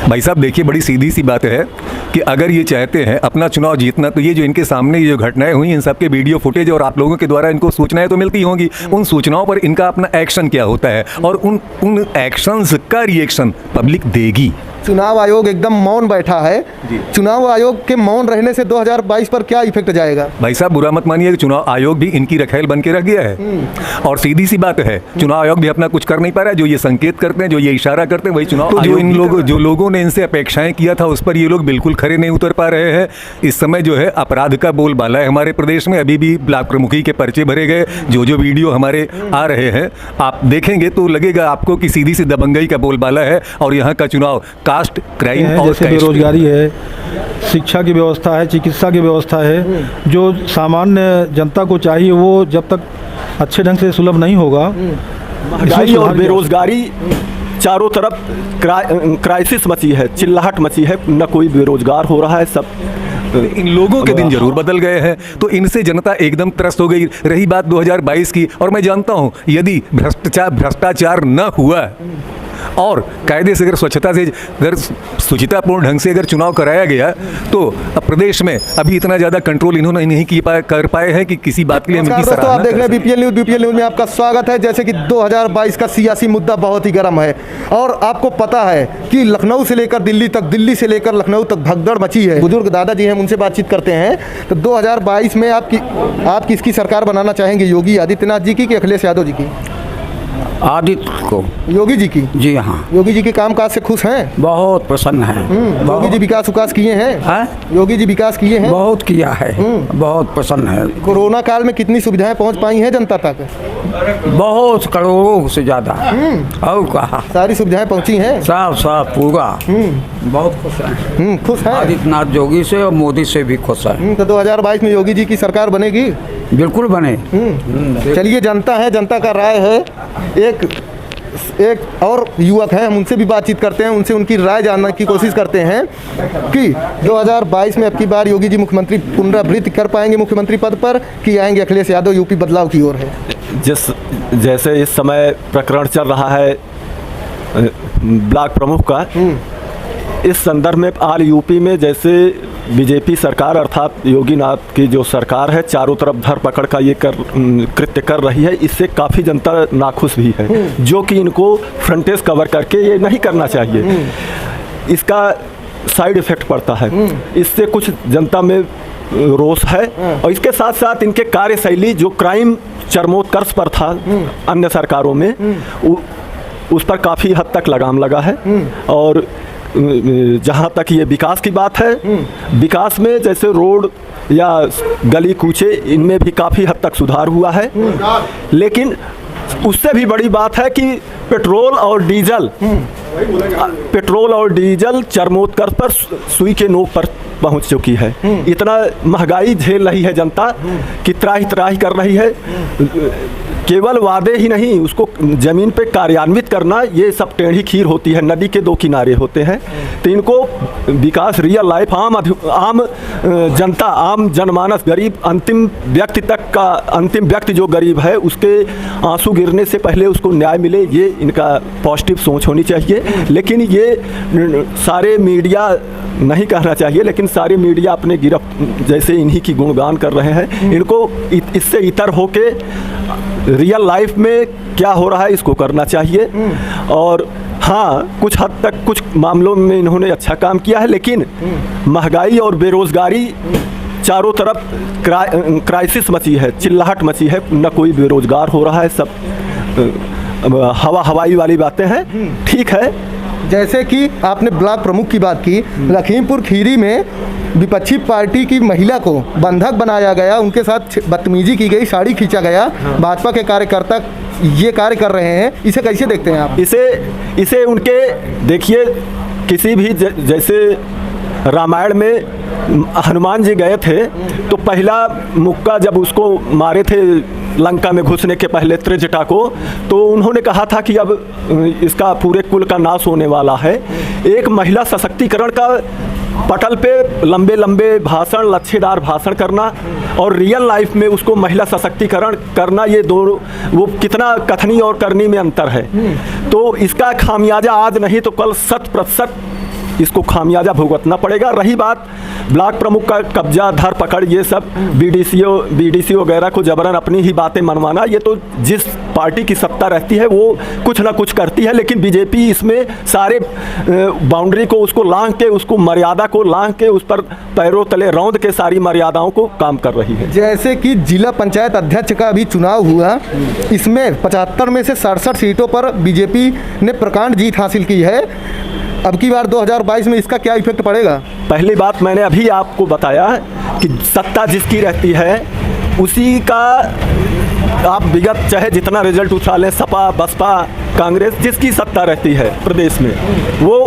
भाई साहब देखिए, बड़ी सीधी सी बात है कि अगर ये चाहते हैं अपना चुनाव जीतना, तो ये जो इनके सामने ये जो घटनाएं हुई, इन सब के वीडियो फुटेज और आप लोगों के द्वारा इनको सूचनाएं तो मिलती होंगी, उन सूचनाओं पर इनका अपना एक्शन क्या होता है और उन एक्शंस का रिएक्शन पब्लिक देगी। चुनाव आयोग एकदम मौन बैठा है। चुनाव आयोग के मौन रहने से 2022 पर क्या इफेक्ट जाएगा? भाई साहब बुरा मत मानिए कि चुनाव आयोग भी इनकी रखेल बन के रख गया है। और सीधी सी बात है, चुनाव आयोग भी अपना कुछ कर नहीं पा रहा है। जो ये संकेत करते हैं, जो ये इशारा करते हैं, वही चुनाव जो लोगों ने इनसे अपेक्षाएं किया था, उस पर ये लोग बिल्कुल खरे नहीं उतर पा रहे हैं। इस समय जो है अपराध का बोलबाला है हमारे प्रदेश में। अभी भी ब्लॉक प्रमुखी के पर्चे भरे गए। जो वीडियो हमारे आ रहे हैं आप देखेंगे तो लगेगा आपको कि सीधी सी दबंगई का बोलबाला है। और यहाँ का चुनाव कास्ट, क्राइम और जैसे बेरोजगारी है, शिक्षा की व्यवस्था है, चिकित्सा की व्यवस्था है, जो सामान्य जनता को चाहिए वो जब तक अच्छे ढंग से सुलभ नहीं होगा। महंगाई और बेरोजगारी चारों तरफ क्राइसिस मची है, चिल्लाहट मची है, न कोई बेरोजगार हो रहा है। सब इन लोगों के दिन जरूर बदल गए हैं, तो इनसे जनता एकदम त्रस्त हो गई। रही बात 2022 की, और मैं जानता हूं यदि भ्रष्टाचार न हुआ और कायदे से, अगर स्वच्छता से, अगर शुचितापूर्ण ढंग से अगर चुनाव कराया गया, तो प्रदेश में अभी इतना ज़्यादा कंट्रोल इन्होंने नहीं कर पाए हैं कि किसी बात के लिए हम इनकी सराहना। आप देख रहे हैं बीपीएल न्यूज़ में आपका स्वागत है। जैसे कि 2022 का सियासी मुद्दा बहुत ही गर्म है और आपको पता है कि लखनऊ से लेकर दिल्ली तक, दिल्ली से लेकर लखनऊ तक भगदड़ मची है। बुजुर्ग दादाजी हैं, उनसे बातचीत करते हैं। तो 2022 में आप किसकी सरकार बनाना चाहेंगे, योगी आदित्यनाथ जी की कि अखिलेश यादव जी की? आदित्य को। योगी जी की? जी हाँ। योगी जी के कामकाज से खुश हैं? बहुत प्रसन्न है। योगी जी विकास किए हैं? योगी जी विकास किए हैं? बहुत किया है। बहुत प्रसन्न है। कोरोना काल में कितनी सुविधाएं पहुंच पाई हैं जनता तक? बहुत, करोड़ों से ज्यादा। और कहा सारी सुविधाएं पहुंची हैं? सब पूरा। बहुत खुश है। खुश है आदित्यनाथ योगी से और मोदी से भी खुश है। तो 2022 में योगी जी की सरकार बनेगी? बिल्कुल बने। चलिए, जनता है, जनता का राय है। एक और युवक हैं, हम उनसे भी बातचीत करते हैं, उनसे उनकी राय जानने की कोशिश करते हैं कि 2022 में अब की बार योगी जी मुख्यमंत्री पुनरावृत्ति कर पाएंगे मुख्यमंत्री पद पर, कि आएंगे अखिलेश यादव? यूपी बदलाव की ओर है। जैसे इस समय प्रकरण चल रहा है ब्लॉक प्रमुख का, इस संदर्भ में आल यूपी में जैसे बीजेपी सरकार अर्थात योगी नाथ की जो सरकार है, चारों तरफ धरपकड़ का ये कृत्य कर रही है, इससे काफ़ी जनता नाखुश भी है, जो कि इनको फ्रंटेज कवर करके ये नहीं करना चाहिए। इसका साइड इफ़ेक्ट पड़ता है, इससे कुछ जनता में रोष है। और इसके साथ साथ इनके कार्यशैली, जो क्राइम चरमोत्कर्ष पर था अन्य सरकारों में, उस पर काफ़ी हद तक लगाम लगा है। और जहाँ तक ये विकास की बात है, विकास में जैसे रोड या गली कूचे, इनमें भी काफ़ी हद तक सुधार हुआ है। लेकिन उससे भी बड़ी बात है कि पेट्रोल और डीजल चरमोत्कर्ष पर सुई के नोक पर पहुंच चुकी है। इतना महंगाई झेल रही है जनता कि त्राही कर रही है। केवल वादे ही नहीं, उसको ज़मीन पे कार्यान्वित करना, ये सब टेढ़ी खीर होती है, नदी के दो किनारे होते हैं। तो इनको विकास, रियल लाइफ, आम जनता, आम जनमानस, गरीब, अंतिम व्यक्ति तक का, अंतिम व्यक्ति जो गरीब है उसके आंसू गिरने से पहले उसको न्याय मिले, ये इनका पॉजिटिव सोच होनी चाहिए। लेकिन ये सारे मीडिया, नहीं कहना चाहिए, लेकिन सारे मीडिया अपने गिरफ्त जैसे इन्हीं की गुणगान कर रहे हैं। इनको इससे इतर होके रियल लाइफ में क्या हो रहा है इसको करना चाहिए। और हाँ, कुछ हद तक कुछ मामलों में इन्होंने अच्छा काम किया है, लेकिन महंगाई और बेरोजगारी चारों तरफ क्राइसिस मची है, चिल्लाहट मची है, न कोई बेरोजगार हो रहा है। सब हवाई वाली बातें हैं। ठीक है, जैसे कि आपने ब्लॉक प्रमुख की बात की, लखीमपुर खीरी में विपक्षी पार्टी की महिला को बंधक बनाया गया, उनके साथ बदतमीजी की गई, साड़ी खींचा गया। भाजपा के कार्यकर्ता ये कार्य कर रहे हैं, इसे कैसे देखते हैं आप? इसे उनके, देखिए, किसी भी जैसे रामायण में हनुमान जी गए थे तो पहला मुक्का जब उसको मारे थे लंका में घुसने के पहले त्रिजटा को, तो उन्होंने कहा था कि अब इसका पूरे कुल का नाश होने वाला है। एक महिला सशक्तिकरण का पटल पे लंबे लंबे भाषण, लच्छेदार भाषण करना और रियल लाइफ में उसको महिला सशक्तिकरण करना, ये दोनों, वो कितना कथनी और करनी में अंतर है। तो इसका खामियाजा आज नहीं तो कल 100% इसको खामियाजा भुगतना पड़ेगा। रही बात ब्लॉक प्रमुख का कब्जा, धर पकड़, ये सब बीडीसी वगैरह को जबरन अपनी ही बातें मनवाना, ये तो जिस पार्टी की सत्ता रहती है वो कुछ ना कुछ करती है, लेकिन बीजेपी इसमें सारे बाउंड्री को उसको लांघ के, उसको मर्यादा को लांघ के, उस पर पैरों तले रौंद के सारी मर्यादाओं को काम कर रही है। जैसे कि जिला पंचायत अध्यक्ष का भी चुनाव हुआ, इसमें 75 में से 67 सीटों पर बीजेपी ने प्रकांड जीत हासिल की है। अब की बार 2022 में इसका क्या इफेक्ट पड़ेगा? पहली बात मैंने अभी आपको बताया कि सत्ता जिसकी रहती है उसी का आप विगत चाहे जितना रिजल्ट उठा लें, सपा बसपा कांग्रेस जिसकी सत्ता रहती है प्रदेश में, वो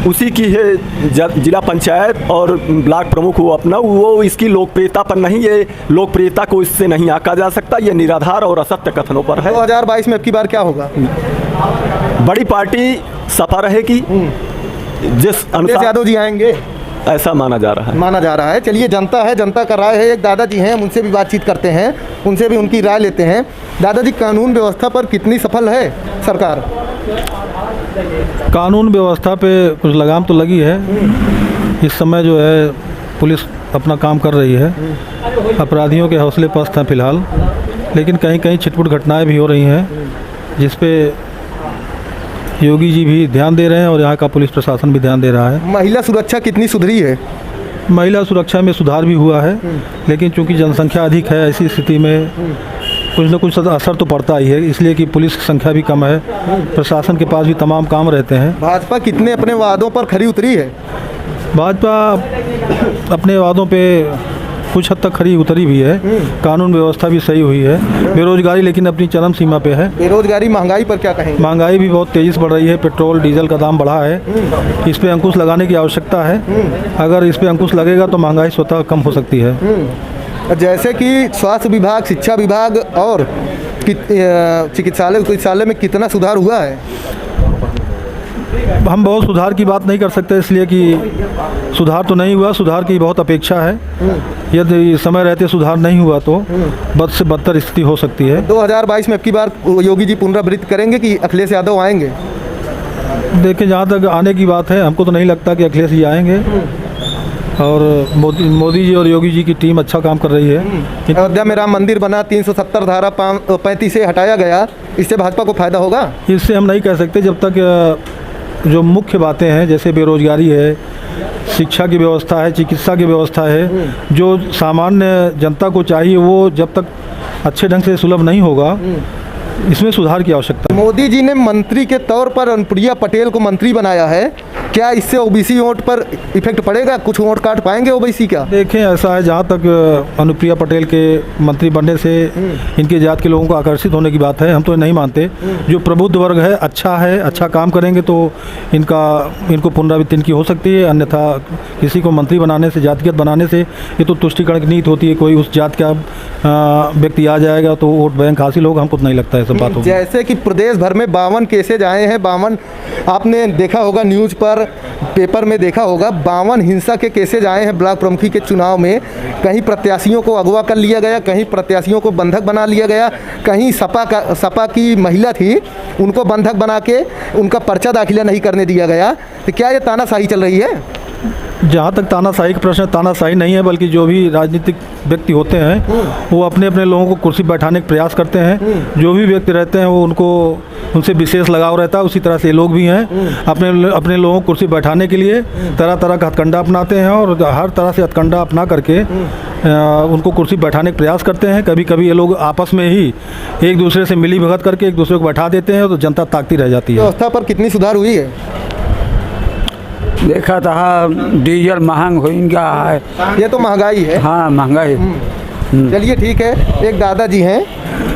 उसी की है जिला पंचायत और ब्लॉक प्रमुख वो अपना, वो इसकी लोकप्रियता पर नहीं, ये लोकप्रियता को इससे नहीं आंका जा सकता, ये निराधार और असत्य कथनों पर है। 2022 में अब की बार क्या होगा? बड़ी पार्टी सपा रहेगी, जिस अखिलेश यादव जी आएंगे ऐसा माना जा रहा है। चलिए, जनता है, जनता का राय है। एक दादाजी हैं, हम उनसे भी बातचीत करते हैं, उनसे भी उनकी राय लेते हैं। दादाजी, कानून व्यवस्था पर कितनी सफल है सरकार? कानून व्यवस्था पे कुछ लगाम तो लगी है। इस समय जो है पुलिस अपना काम कर रही है, अपराधियों के हौसले पस्त हैं फिलहाल, लेकिन कहीं कहीं छिटपुट घटनाएं भी हो रही हैं जिस पे योगी जी भी ध्यान दे रहे हैं और यहाँ का पुलिस प्रशासन भी ध्यान दे रहा है। महिला सुरक्षा कितनी सुधरी है? महिला सुरक्षा में सुधार भी हुआ है, लेकिन चूंकि जनसंख्या अधिक है, ऐसी स्थिति में कुछ न कुछ असर तो पड़ता ही है, इसलिए कि पुलिस की संख्या भी कम है, प्रशासन के पास भी तमाम काम रहते हैं। भाजपा कितने अपने वादों पर खरी उतरी है? भाजपा अपने वादों पे कुछ हद तक खरी उतरी भी है, कानून व्यवस्था भी सही हुई है। बेरोजगारी लेकिन अपनी चरम सीमा पे है। बेरोजगारी, महंगाई पर क्या कहेंगे? महंगाई भी बहुत तेज़ी से बढ़ रही है, पेट्रोल डीजल का दाम बढ़ा है, इस पे अंकुश लगाने की आवश्यकता है। अगर इस पे अंकुश लगेगा तो महंगाई स्वतः कम हो सकती है। जैसे कि स्वास्थ्य विभाग, शिक्षा विभाग और चिकित्सालय में कितना सुधार हुआ है? हम बहुत सुधार की बात नहीं कर सकते, इसलिए कि सुधार तो नहीं हुआ, सुधार की बहुत अपेक्षा है। यदि समय रहते सुधार नहीं हुआ तो बद से बदतर स्थिति हो सकती है। 2022 में अब की बार योगी जी पुनरावृत्ति करेंगे कि अखिलेश यादव आएंगे? देखिए, जहाँ तक आने की बात है, हमको तो नहीं लगता कि अखिलेश जी आएंगे, और मोदी जी और योगी जी की टीम अच्छा काम कर रही है। अयोध्या में राम मंदिर बना, 370 धारा 35 से हटाया गया, इससे भाजपा को फायदा होगा? इससे हम नहीं कह सकते, जब तक जो मुख्य बातें हैं जैसे बेरोजगारी है, शिक्षा की व्यवस्था है, चिकित्सा की व्यवस्था है, जो सामान्य जनता को चाहिए वो जब तक अच्छे ढंग से सुलभ नहीं होगा, इसमें सुधार की आवश्यकता है। मोदी जी ने मंत्री के तौर पर अनुप्रिया पटेल को मंत्री बनाया है, क्या इससे ओबीसी वोट पर इफेक्ट पड़ेगा? कुछ वोट काट पाएंगे ओबीसी क्या? देखें, ऐसा है, जहाँ तक अनुप्रिया पटेल के मंत्री बनने से इनके जात के लोगों को आकर्षित होने की बात है, हम तो नहीं मानते। जो प्रबुद्ध वर्ग है, अच्छा काम करेंगे तो इनको पुनरावृत्ति इनकी हो सकती है, अन्यथा किसी को मंत्री बनाने से, जातिगत बनाने से, ये तो तुष्टिकरण की नीति होती है, कोई उस जात का व्यक्ति आ जाएगा तो वोट बैंक हासिल होगा, हमको तो नहीं लगता है सब बातों। जैसे कि प्रदेश भर में 52 केसेज आए हैं, 52 आपने देखा होगा, न्यूज़ पर, पेपर में देखा होगा, 52 हिंसा के केसेज आए हैं ब्लॉक प्रमुखी के चुनाव में। कहीं प्रत्याशियों को अगवा कर लिया गया, कहीं प्रत्याशियों को बंधक बना लिया गया, कहीं सपा की महिला थी उनको बंधक बना के उनका पर्चा दाखिला नहीं करने दिया गया। तो क्या ये तानाशाही चल रही है? जहाँ तक तानाशाही का प्रश्न, तानाशाही नहीं है, बल्कि जो भी राजनीतिक व्यक्ति होते हैं वो अपने अपने लोगों को कुर्सी बैठाने का प्रयास करते हैं। जो भी व्यक्ति रहते हैं वो उनसे विशेष लगाव रहता है, उसी तरह से ये लोग भी हैं, अपने लोगों को कुर्सी बैठाने के लिए तरह तरह का हथकंडा अपनाते हैं, और हर तरह से हथकंडा अपना करके उनको कुर्सी बैठाने का प्रयास करते हैं। कभी कभी ये लोग आपस में ही एक दूसरे से मिली भगत करके एक दूसरे को बैठा देते हैं, तो जनता ताकती रह जाती है। व्यवस्था पर कितनी सुधार हुई है? देखा था डीजल महंग हो गया है। ये तो महंगाई है। हाँ, महंगाई। चलिए, ठीक है, एक दादाजी हैं,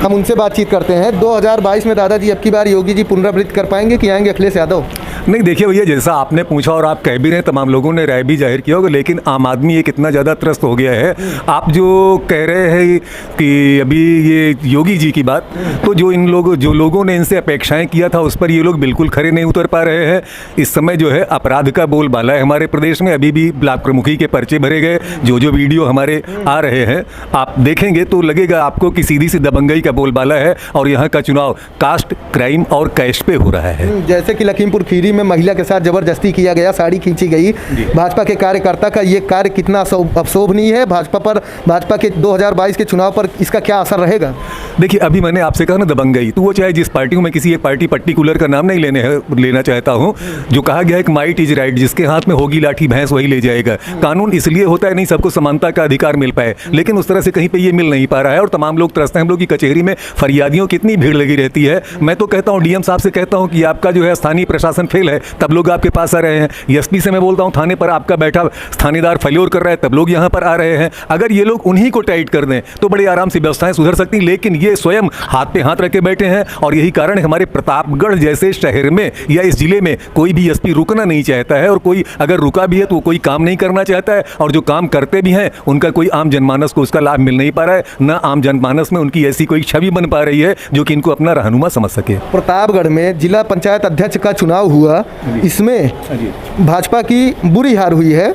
हम उनसे बातचीत करते हैं। 2022 में दादाजी अब की बार योगी जी पुनरावृत्ति कर पाएंगे कि आएंगे अखिलेश यादव? नहीं, देखिए भैया, जैसा आपने पूछा और आप कह भी रहे हैं, तमाम लोगों ने राय भी जाहिर किया होगा, लेकिन आम आदमी ये कितना ज़्यादा त्रस्त हो गया है। आप जो कह रहे हैं कि अभी ये योगी जी की बात, तो जो लोगों ने इनसे अपेक्षाएं किया था उस पर ये लोग बिल्कुल खरे नहीं उतर पा रहे हैं। इस समय जो है अपराध का बोलबाला है हमारे प्रदेश में। अभी भी ब्लॉक प्रमुखी के पर्चे भरे गए, जो वीडियो हमारे आ रहे हैं आप देखेंगे तो लगेगा आपको कि सीधी सी दबंगई का बोलबाला है, और यहाँ का चुनाव कास्ट, क्राइम और कैश पे हो रहा है। जैसे कि लखीमपुर खीरी में महिला के साथ जबरदस्ती किया गया, साड़ी खींची गई, भाजपा के कार्यकर्ता का ये कार्य कितना अशोभनीय है? भाजपा के 2022 के चुनाव पर इसका क्या असर रहेगा? देखिए, अभी मैंने आपसे कहा ना दबंगई, तो वो चाहे जिस पार्टी में, किसी एक पार्टी पर्टिकुलर का नाम नहीं लेना चाहता हूँ, जो कहा गया है कि माइट इज राइट, जिसके हाथ में होगी लाठी भैंस वही ले जाएगा। कानून इसलिए होता है नहीं सबको समानता का अधिकार मिल पाए, लेकिन उस तरह से कहीं पे ये मिल नहीं पा रहा है और तमाम लोग तरसते हैं। हम लोग की कचहरी में फरियादियों की इतनी भीड़ लगी रहती है। मैं तो कहता हूँ, डीएम साहब से कहता हूँ कि आपका जो है स्थानीय प्रशासन फेल है, तब लोग आपके पास आ रहे हैं। एसपी से मैं बोलता हूँ, थाने पर आपका बैठा थानेदार फैल्योर कर रहा है, तब लोग यहाँ पर आ रहे हैं। अगर ये लोग उन्हीं को टाइट कर दें तो बड़ी आराम से व्यवस्थाएं सुधर सकती, लेकिन ये स्वयं हाथ पे हाथ रख के बैठे हैं। और यही कारण है हमारे प्रतापगढ़ जैसे शहर में या इस जिले में कोई भी एसपी रुकना नहीं चाहता है, और कोई अगर रुका भी है तो कोई काम नहीं करना चाहता है, और जो काम करते भी हैं उनका कोई आम जनमानस को उसका लाभ मिल नहीं पा रहा है। न आम जनमानस में उनकी ऐसी कोई छवि बन पा रही है जो कि इनको अपना रहनुमा समझ सके। प्रतापगढ़ में जिला पंचायत अध्यक्ष का चुनाव हुआ, इसमें भाजपा की बुरी हार हुई है।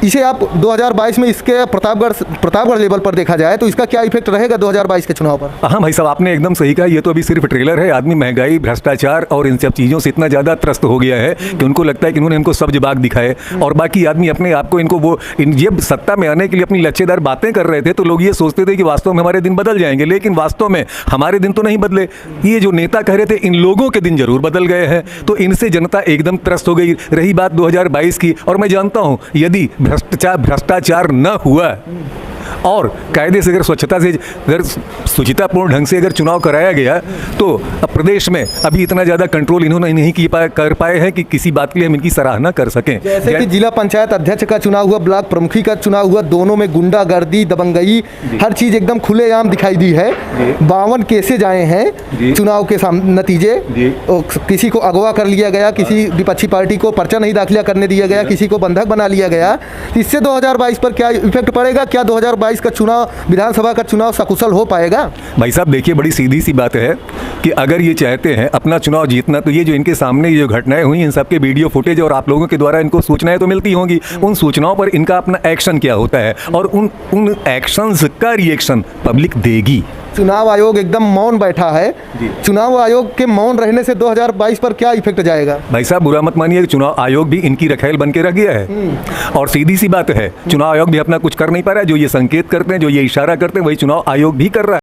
इसे आप 2022 में इसके प्रतापगढ़ लेवल पर देखा जाए तो इसका क्या इफेक्ट रहेगा 2022 के चुनाव पर? हाँ भाई साहब, आपने एकदम सही कहा। ये तो अभी सिर्फ ट्रेलर है। आदमी महंगाई, भ्रष्टाचार और इन सब चीज़ों से इतना ज़्यादा त्रस्त हो गया है कि उनको लगता है कि इन्होंने हमको सब जवाब दिखाए, और बाकी आदमी अपने आप को इनको ये सत्ता में आने के लिए अपनी लच्छेदार बातें कर रहे थे, तो लोग ये सोचते थे कि वास्तव में हमारे दिन बदल जाएंगे, लेकिन वास्तव में हमारे दिन तो नहीं बदले। ये जो नेता कह रहे थे, इन लोगों के दिन जरूर बदल गए हैं। तो इनसे जनता एकदम त्रस्त हो गई। रही बात 2022 की, और मैं जानता हूँ यदि भ्रष्टाचार न हुआ और कायदे से, अगर स्वच्छता से, अगर सुचितापूर्ण ढंग से अगर चुनाव कराया गया, तो अब प्रदेश में अभी इतना ज़्यादा कंट्रोल इन्होंने नहीं कर पाए हैं कि किसी बात के लिए हम इनकी सराहना कर सकें। जैसे कि जिला पंचायत अध्यक्ष का चुनाव हुआ, ब्लॉक प्रमुखी का चुनाव हुआ, दोनों में गुंडागर्दी, दबंगई, हर चीज़ एकदम खुलेआम दिखाई दी है। 52 केसेज आए हैं चुनाव के नतीजे। किसी को अगवा कर लिया गया, किसी विपक्षी पार्टी को पर्चा नहीं दाखिला करने दिया गया, किसी को बंधक बना लिया गया। इससे 2022 पर क्या इफेक्ट पड़ेगा? क्या 2022 का चुनाव, विधानसभा का चुनाव सकुशल हो पाएगा? भाई साहब देखिए, बड़ी सीधी सी बात है कि अगर ये चाहते हैं अपना चुनाव जीतना, तो ये जो इनके सामने ये जो घटनाएं हुई, इन सब के वीडियो फुटेज और आप लोगों के द्वारा इनको सूचनाएं तो मिलती होंगी, उन सूचनाओं पर इनका अपना एक्शन क्या होता है, और उन एक्शंस का रिएक्शन पब्लिक देगी। चुनाव आयोग एकदम मौन बैठा है। चुनाव आयोग के मौन रहने से 2022 पर क्या इफेक्ट जाएगा? भाई साहब बुरा मत मानिए, चुनाव आयोग भी इनकी रखेल बन के रख गया है। और सीधी सी बात है, चुनाव आयोग भी अपना कुछ कर नहीं पा रहा है। जो ये संकेत करते हैं, जो ये इशारा करते हैं, वही चुनाव आयोग भी कर रहा है।